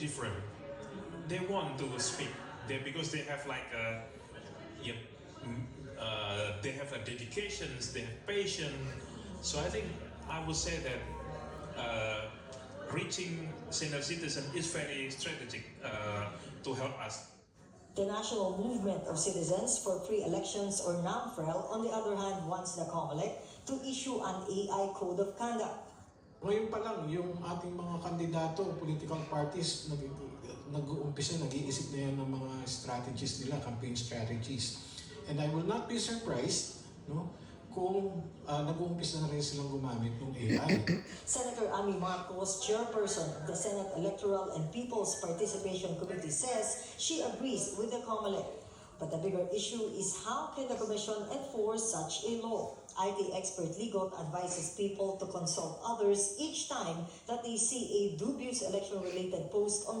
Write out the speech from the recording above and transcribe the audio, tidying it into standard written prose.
different. They want to speak because they have like they have a dedications, they have patience. So I think I would say that reaching senior citizen is very strategic to help us. The National Movement of Citizens for Free Elections or NAMFREL, on the other hand, wants the COMELEC to issue an AI code of conduct. Ngayon pa lang, yung ating mga kandidato, political parties, nag-uumpisa, nag-iisip na yan ng mga strategies nila, campaign strategies. And I will not be surprised, no, kung nag-uumpisa na rin silang gumamit ng AI. Senator Amy Marcos, chairperson of the Senate Electoral and People's Participation Committee, says she agrees with the COMELEC. But the bigger issue is how can the Commission enforce such a law? IT expert Ligot advises people to consult others each time that they see a dubious election-related post on